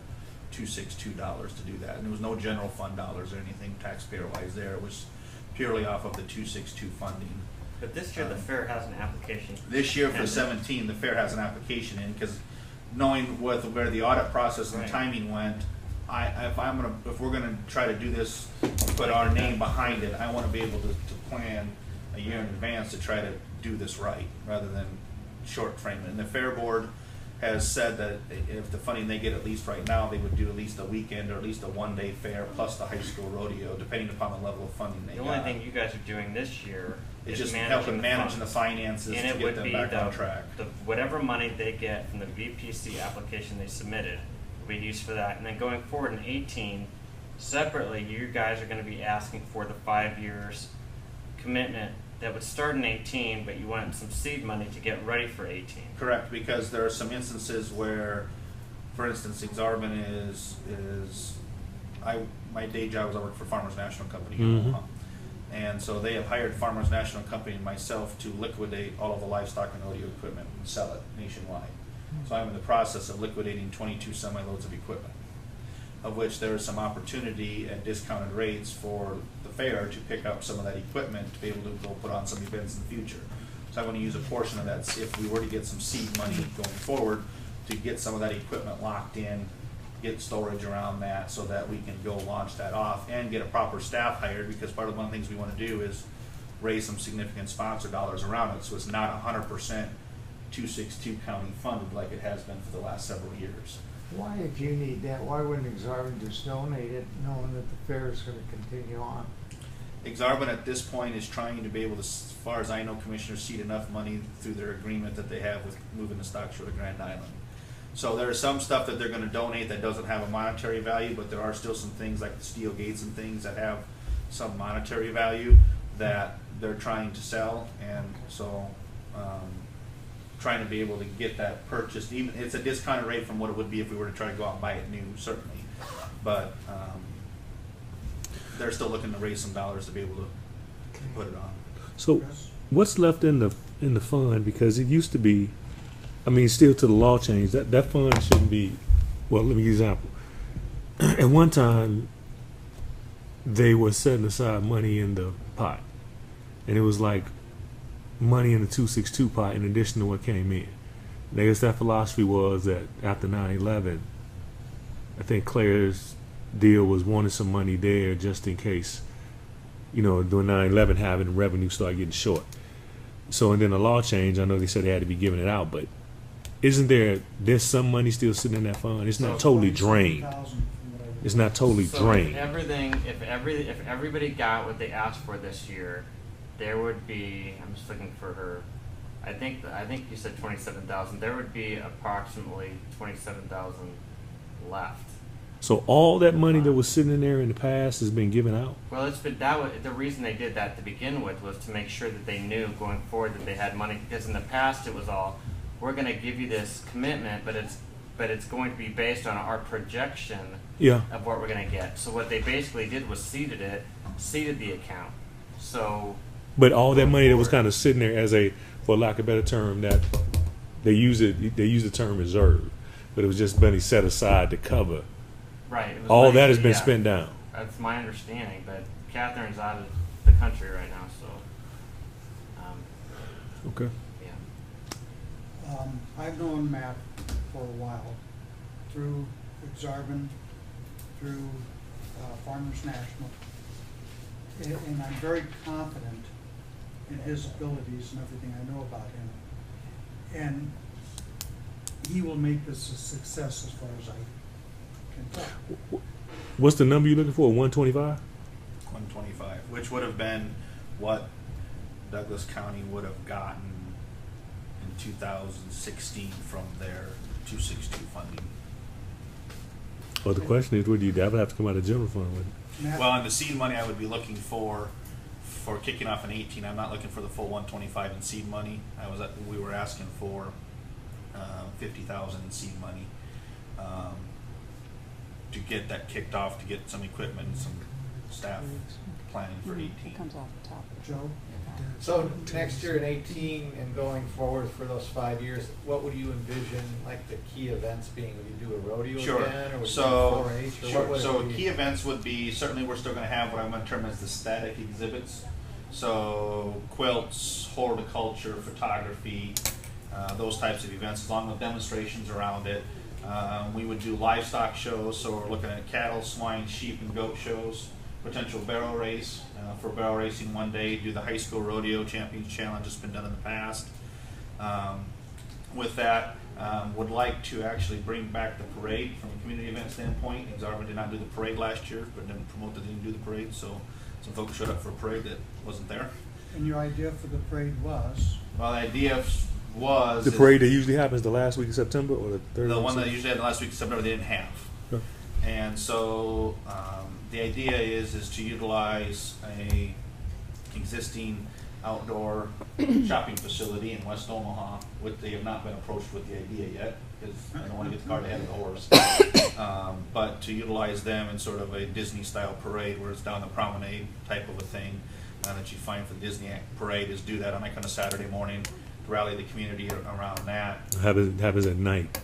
$262 to do that. And there was no general fund dollars or anything taxpayer-wise there. It was purely off of the 262 funding. But this year, the fair has an application. This year for And- 17, the fair has an application in, because knowing where the audit process and Right. timing went, if we're gonna try to do this, put our name behind it, I wanna be able to plan a year in advance to try to do this right, rather than short frame it. And the fair board has said that if the funding they get, at least right now, they would do at least a weekend or at least a one-day fair plus the high school rodeo, depending upon the level of funding they The got. only thing you guys are doing this year It's is just managing helping managing the funds. finances And to it get would them be back on track. the whatever money they get from the VPC application they submitted will be used for that. And then going forward in 18, separately, you guys are going to be asking for the 5 years commitment that would start in 18, but you want some seed money to get ready for 18. Correct, because there are some instances where, for instance, Exarban my day job was I work for Farmers National Company in Mhm. Omaha. And so they have hired Farmers National Company and myself to liquidate all of the livestock and rodeo equipment and sell it nationwide. So I'm in the process of liquidating 22 semi-loads of equipment, of which there is some opportunity at discounted rates for the fair to pick up some of that equipment to be able to go put on some events in the future. So I want to use a portion of that, if we were to get some seed money going forward, to get some of that equipment locked in, get storage around that so that we can go launch that off and get a proper staff hired, because part of one of the things we want to do is raise some significant sponsor dollars around it, so it's not 100% 262 county funded like it has been for the last several years. Why, if you need that, why wouldn't Exarban just donate it, knowing that the fair is gonna continue on? Exarban at this point is trying to be able to, as far as I know, commissioners seed enough money through their agreement that they have with moving the stock shore to Grand Island. So there is some stuff that they're gonna donate that doesn't have a monetary value, but there are still some things like the steel gates and things that have some monetary value that they're trying to sell, and so, trying to be able to get that purchased. Even, it's a discounted rate from what it would be if we were to try to go out and buy it new, certainly. But, they're still looking to raise some dollars to be able to put it on. So what's left in the fund? Because it used to be, I mean, still to the law change, that fund shouldn't be, well, let me give you an example. At one time, they were setting aside money in the pot. And it was like money in the 262 pot in addition to what came in. And I guess that philosophy was that after 9/11, I think Claire's deal was wanting some money there just in case, you know, during 9/11 having revenue start getting short. So, and then the law changed. I know they said they had to be giving it out, but isn't there's some money still sitting in that fund? It's not totally drained. 27,000 from what I read. It's not totally So drained. if everybody got what they asked for this year, there would be, I'm just looking for her, I think you said 27,000, there would be approximately 27,000 left. So all that money that was sitting in there in the past has been given out. Well, the reason they did that to begin with was to make sure that they knew going forward that they had money, because in the past it was all, we're going to give you this commitment, but it's going to be based on our projection Yeah. of what we're going to get. So what they basically did was seeded the account. So But all that money that was kind of sitting there as a, for lack of a better term, that they use the term reserve, but it was just money set aside to cover. right, it was All money- that has been yeah, spent down. That's my understanding, but Catherine's out of the country right now, so Okay. yeah. I've known Matt for a while, through Exarban, through Farmers National, and I'm very confident in his abilities and everything I know about him. And he will make this a success as far as I can tell. What's the number you're looking for? 125? 125, which would have been what Douglas County would have gotten in 2016 from their 262 funding. Well, the question is, that would have to come out of general fund, wouldn't it? Matt, Well, in the seed money, I would be looking for kicking off in 18. I'm not looking for the full 125 in seed money. We were asking for 50,000 in seed money to get that kicked off, to get some equipment and some staff planning for 18. It comes off the top. Joe? So next year in 18 and going forward for those 5 years, what would you envision like the key events being? Would you do a rodeo Sure. again, or would So, you do 4-H, or sure. what would So it be? key events would be, certainly we're still going to have what I'm going to term as the static exhibits. So quilts, horticulture, photography, those types of events, along with demonstrations around it. We would do livestock shows, so we're looking at cattle, swine, sheep, and goat shows. Potential barrel race for barrel racing one day. Do the high school rodeo champions challenge that's been done in the past. With that, would like to actually bring back the parade from a community event standpoint. Exarban did not do the parade last year, but didn't promote that they didn't do the parade, so some folks showed up for a parade that wasn't there. And your idea for the parade was? Well, the idea was The parade that usually happens the last week of September or the third the week of one that September? usually had the last week of September they didn't have. Okay. And so the idea is to utilize a existing outdoor shopping facility in West Omaha, which they have not been approached with the idea yet, because I don't want to get the cart ahead of the horse. But to utilize them in sort of a Disney-style parade where it's down the promenade type of a thing that you find for the Disney parade, is do that on like on a Saturday morning to rally the community around that. It happens at night.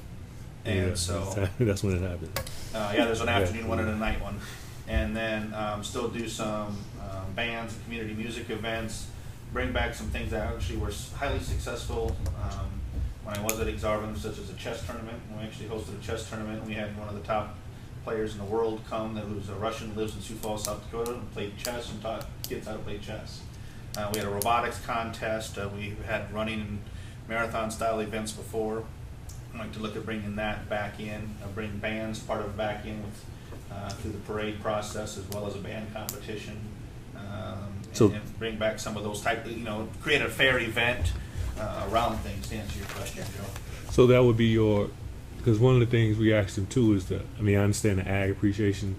And Yeah, so that's when it happens. yeah, there's an Yeah. afternoon one and a night one. And then still do some bands and community music events, bring back some things that actually were highly successful when I was at Exarban, such as a chess tournament. We actually hosted a chess tournament. We had one of the top players in the world come, who's a Russian, lives in Sioux Falls, South Dakota, and played chess and taught kids how to play chess. We had a robotics contest. We had running and marathon style events before. I'd like to look at bringing that back in, bring bands part of it back in with, through the parade process, as well as a band competition, and bring back some of those type, create a fair event around things, to answer your question, Joe. So that would be your, because one of the things we asked them too is I understand the ag appreciation,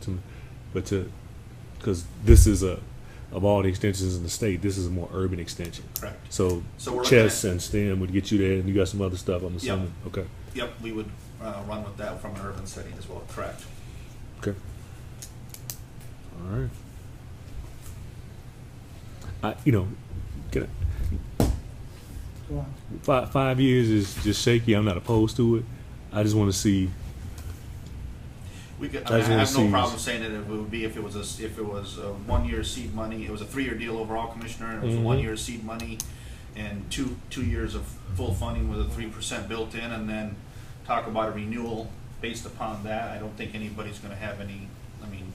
because this is of all the extensions in the state, this is a more urban extension. Correct. So we're chess looking at- and STEM would get you there, and you got some other stuff, I'm assuming. Okay. Yep, we would run with that from an urban setting as well, correct. Okay. All right. Can Go on. 5 years is just shaky. I'm not opposed to it. I just want to see. We could, I I just have wanna no see- problem saying that it would be if it was a 1 year seed money. It was a 3-year deal overall, Commissioner, and it was Mhm. 1 year seed money and two years of full funding with a 3% built in, and then talk about a renewal based upon that. I don't think anybody's going to have any. I mean,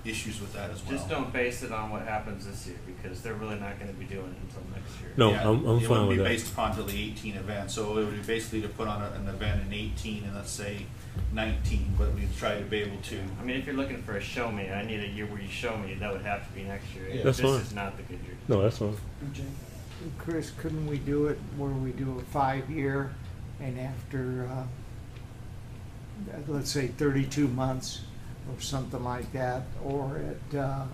issues with that as well. Just don't base it on what happens this year, because they're really not gonna be doing it until next year. No, Yeah, I'm it fine wouldn't with be that. based upon till the 18 event, so it would be basically to put on an event in 18 and let's say 19, but we'd try to be able to. I mean, if you're looking for a show me, I need a year where you show me, that would have to be next year. Yeah. That's This fine. is not the good year. No, that's fine. BJ? Chris, couldn't we do it where we do a 5-year and after, let's say 32 months or something like that, or at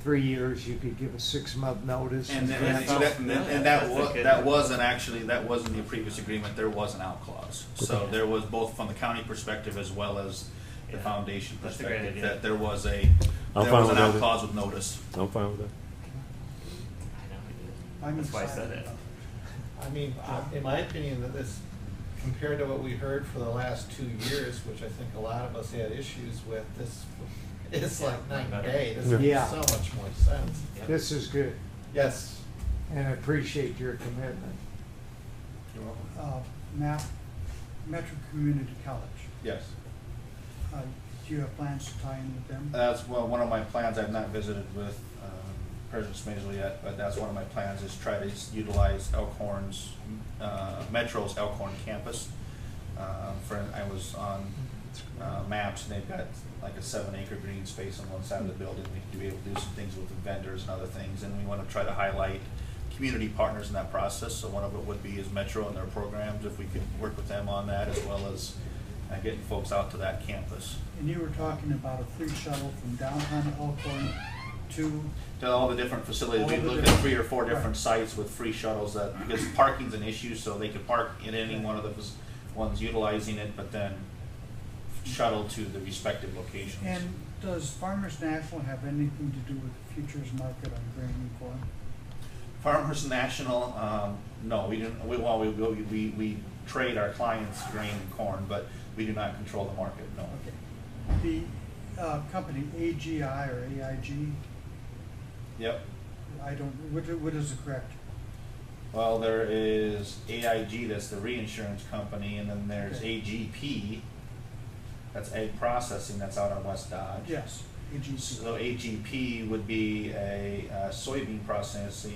3 years, you could give a 6-month notice? And then, That sounds familiar. that wasn't actually, that wasn't the previous agreement, there was an out clause. So there was both from the county perspective as well as the Yeah. foundation That's a great perspective, idea. that there was I'm an fine with out that. clause with notice. I'm fine with that. I know we did. I'm That's why I said excited it. about I mean, in my opinion, that this, compared to what we heard for the last 2 years, which I think a lot of us had issues with, this is like night and day. This makes Yeah. so much more sense. This is good, Yes. and I appreciate your commitment. Matt, Metro Community College, Yes. do you have plans to tie in with them? That's one of my plans. I've not visited with President Smazel yet, but that's one of my plans is try to utilize Elkhorn's, Metro's Elkhorn campus. I was on maps, and they've got like a 7-acre green space on one side of the building. We can be able to do some things with the vendors and other things, and we want to try to highlight community partners in that process. So one of it would be is Metro and their programs, if we could work with them on that, as well as getting folks out to that campus. And you were talking about a free shuttle from downtown Elkhorn to, To all the different facilities, we All the looked at different- 3 or 4 different right. sites with free shuttles because parking's an issue, so they could park in any one of the ones utilizing it, but then shuttle to the respective locations. and does Farmers National have anything to do with the futures market on grain and corn? Farmers National, no, we didn't, we trade our clients grain and corn, but we do not control the market, no. Okay. The company AGI or AIG, Yep. I don't, what is the correct? Well, there is AIG, that's the reinsurance company, and then there's Okay. AGP, that's egg processing, that's out on West Dodge. Yes, AGC. So AGP would be a soybean processor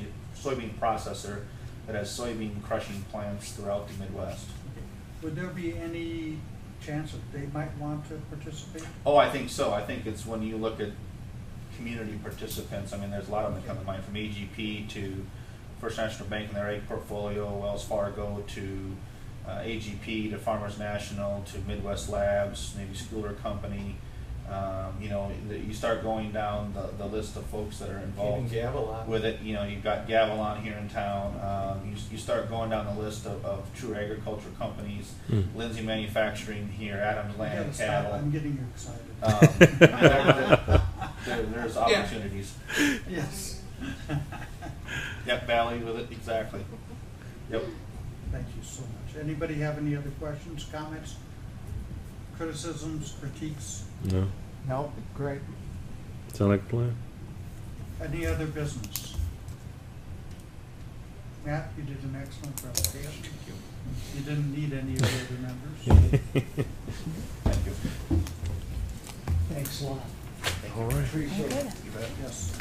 that has soybean crushing plants throughout the Midwest. Would there be any chance that they might want to participate? Oh, I think so. I think it's when you look at community participants, I mean, there's a lot of them that come to mind, from AGP to First National Bank and their egg portfolio, Wells Fargo to AGP to Farmers National to Midwest Labs, maybe Schooler Company. You start going down the list of folks that are Even involved Gavelon. with it. You've got Gavelon here in town. You start going down the list of true agriculture companies. Lindsay Manufacturing here, Adams Land Yeah, and stop. Cattle. I'm getting you excited. There's opportunities. Yes. Yep, Valley with it, exactly. Yep. Thank you so much. Anybody have any other questions, comments, criticisms, critiques? No. No, great. Sound like a plan? Any other business? Matt, you did an excellent presentation. Thank you. You didn't need any of the other members. Thank you. Thanks a lot. All right. Appreciate it. Good. You bet. Yes.